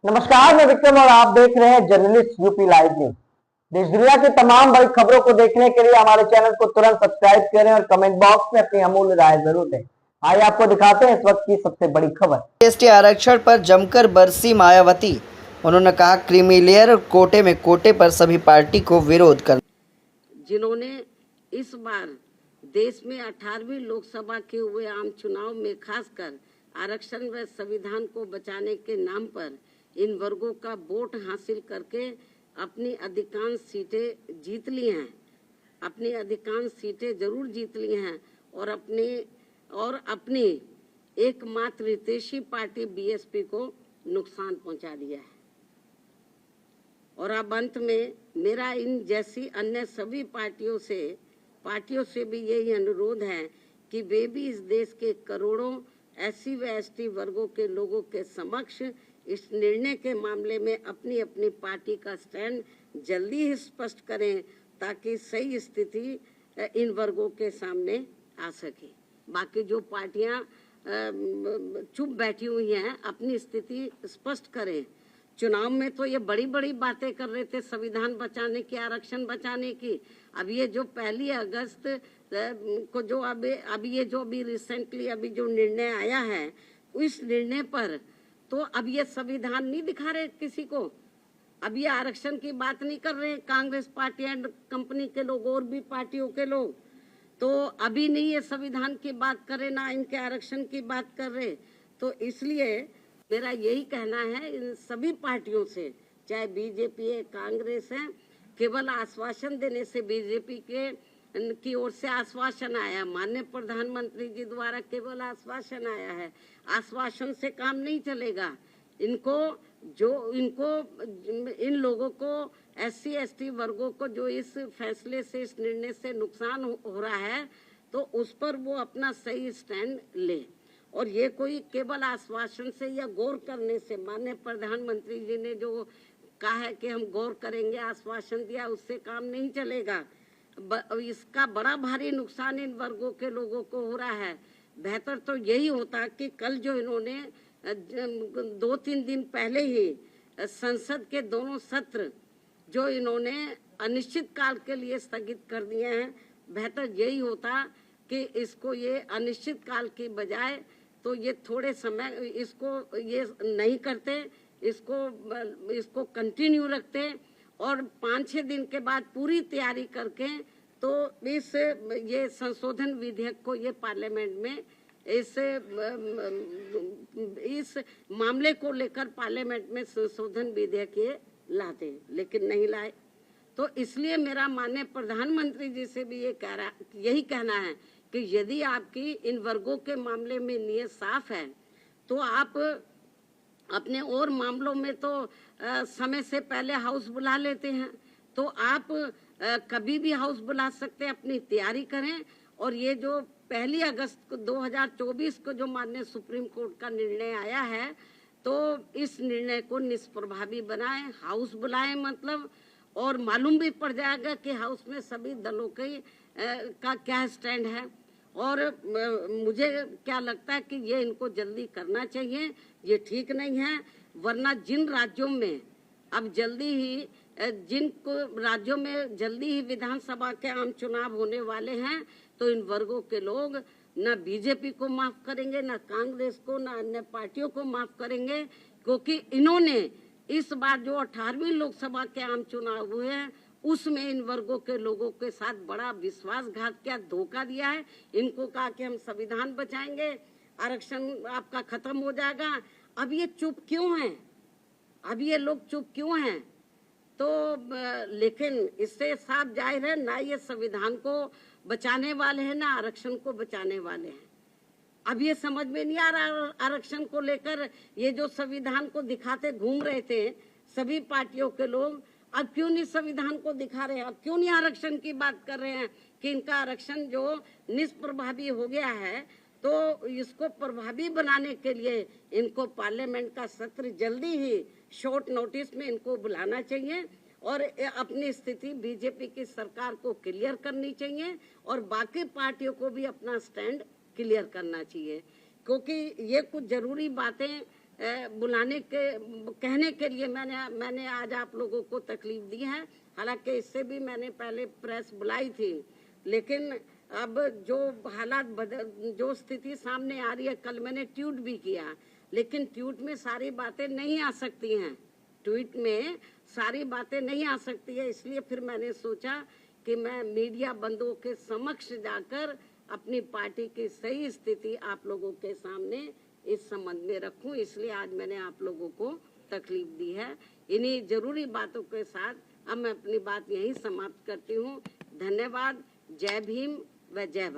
नमस्कार, मैं विक्रम और आप देख रहे हैं जर्नलिस्ट यूपी लाइव न्यूज। देश दुनिया की तमाम बड़ी खबरों को देखने के लिए हमारे चैनल को तुरंत सब्सक्राइब करें और कमेंट बॉक्स में अपनी अमूल्य राय जरूर दें। आइए आपको दिखाते हैं इस वक्त की सबसे बड़ी खबर। एसटी आरक्षण पर जमकर बरसी मायावती। उन्होंने कहा क्रीमी लेयर और कोटे में कोटे पर सभी पार्टी को विरोध कर। जिन्होंने इस बार देश में 18वीं लोकसभा के हुए आम चुनाव में खासकर आरक्षण व संविधान को बचाने के नाम पर इन वर्गों का वोट हासिल करके अपनी अधिकांश सीटें जीत ली हैं, अपनी अधिकांश सीटें जरूर जीत ली हैं और अपनी एकमात्र हितैषी पार्टी बीएसपी को नुकसान पहुंचा दिया है। और अब अंत में मेरा इन जैसी अन्य सभी पार्टियों से भी यही अनुरोध है कि वे भी इस देश के करोड़ों एससी व एसटी वर्गों के लोगों के समक्ष इस निर्णय के मामले में अपनी अपनी पार्टी का स्टैंड जल्दी ही स्पष्ट करें ताकि सही स्थिति इन वर्गों के सामने आ सके। बाकी जो पार्टियां चुप बैठी हुई हैं अपनी स्थिति स्पष्ट करें। चुनाव में तो ये बड़ी बड़ी बातें कर रहे थे संविधान बचाने की, आरक्षण बचाने की। अब ये जो 1 अगस्त को जो अभी रिसेंटली अभी जो निर्णय आया है उस निर्णय पर तो अब ये संविधान नहीं दिखा रहे किसी को। अब ये आरक्षण की बात नहीं कर रहे कांग्रेस पार्टी एंड कंपनी के लोग और भी पार्टियों के लोग, तो अभी नहीं ये संविधान की बात कर रहे ना इनके आरक्षण की बात कर रहे। तो इसलिए मेरा यही कहना है इन सभी पार्टियों से, चाहे बीजेपी है, कांग्रेस है, केवल आश्वासन देने से बीजेपी की ओर से आश्वासन आया, माननीय प्रधानमंत्री जी द्वारा केवल आश्वासन आया है। आश्वासन से काम नहीं चलेगा। इन लोगों को एससी एसटी वर्गों को जो इस फैसले से, इस निर्णय से नुकसान हो रहा है तो उस पर वो अपना सही स्टैंड ले। और ये कोई केवल आश्वासन से या गौर करने से, माननीय प्रधानमंत्री जी ने जो कहा है कि हम गौर करेंगे, आश्वासन दिया, उससे काम नहीं चलेगा। इसका बड़ा भारी नुकसान इन वर्गों के लोगों को हो रहा है। बेहतर तो यही होता कि कल जो इन्होंने 2-3 दिन पहले ही संसद के दोनों सत्र जो इन्होंने अनिश्चित काल के लिए स्थगित कर दिए हैं, बेहतर यही होता कि इसको ये अनिश्चित काल की बजाय तो ये थोड़े समय इसको ये नहीं करते, इसको कंटिन्यू रखते और 5-6 दिन के बाद पूरी तैयारी करके तो ये संशोधन विधेयक को ये पार्लियामेंट में इस मामले को लेकर पार्लियामेंट में संशोधन विधेयक ये लाते, लेकिन नहीं लाए। तो इसलिए मेरा माननीय प्रधानमंत्री जी से भी यही कहना है कि यदि आपकी इन वर्गों के मामले में नियत साफ है तो आप अपने और मामलों में तो समय से पहले हाउस बुला लेते हैं, तो आप कभी भी हाउस बुला सकते हैं, अपनी तैयारी करें। और ये जो 1 अगस्त 2024 को जो माननीय सुप्रीम कोर्ट का निर्णय आया है तो इस निर्णय को निष्प्रभावी बनाएं, हाउस बुलाएं मतलब, और मालूम भी पड़ जाएगा कि हाउस में सभी दलों का क्या स्टैंड है। और मुझे क्या लगता है कि ये इनको जल्दी करना चाहिए, ये ठीक नहीं है। वरना जिन राज्यों में अब राज्यों में जल्दी ही विधानसभा के आम चुनाव होने वाले हैं तो इन वर्गों के लोग ना बीजेपी को माफ करेंगे, ना कांग्रेस को, ना अन्य पार्टियों को माफ करेंगे, क्योंकि इन्होंने इस बार जो 18वीं लोकसभा के आम चुनाव हुए हैं उसमें इन वर्गों के लोगों के साथ बड़ा विश्वासघात किया, धोखा दिया है। इनको कहा कि हम संविधान बचाएंगे, आरक्षण आपका खत्म हो जाएगा। अब ये चुप क्यों हैं? अब ये लोग चुप क्यों हैं? तो लेकिन इससे साफ जाहिर है ना ये संविधान को बचाने वाले हैं ना आरक्षण को बचाने वाले हैं। अब ये समझ में नहीं आ रहा आरक्षण को लेकर ये जो संविधान को दिखाते घूम रहे थे सभी पार्टियों के लोग, अब क्यों नहीं संविधान को दिखा रहे हैं? अब क्यों नहीं आरक्षण की बात कर रहे हैं कि इनका आरक्षण जो निष्प्रभावी हो गया है तो इसको प्रभावी बनाने के लिए इनको पार्लियामेंट का सत्र जल्दी ही शॉर्ट नोटिस में इनको बुलाना चाहिए और अपनी स्थिति बीजेपी की सरकार को क्लियर करनी चाहिए और बाकी पार्टियों को भी अपना स्टैंड क्लियर करना चाहिए, क्योंकि ये कुछ जरूरी बातें बुलाने के कहने के लिए मैंने आज आप लोगों को तकलीफ दी है। हालांकि इससे भी मैंने पहले प्रेस बुलाई थी, लेकिन अब जो हालात जो स्थिति सामने आ रही है, कल मैंने ट्वीट भी किया, लेकिन ट्वीट में सारी बातें नहीं आ सकती हैं, ट्वीट में सारी बातें नहीं आ सकती है। इसलिए फिर मैंने सोचा कि मैं मीडिया बंधुओं के समक्ष जाकर अपनी पार्टी की सही स्थिति आप लोगों के सामने इस संबंध में रखूं, इसलिए आज मैंने आप लोगों को तकलीफ दी है। इन्हीं जरूरी बातों के साथ अब मैं अपनी बात यहीं समाप्त करती हूं। धन्यवाद। जय भीम व जय भारत।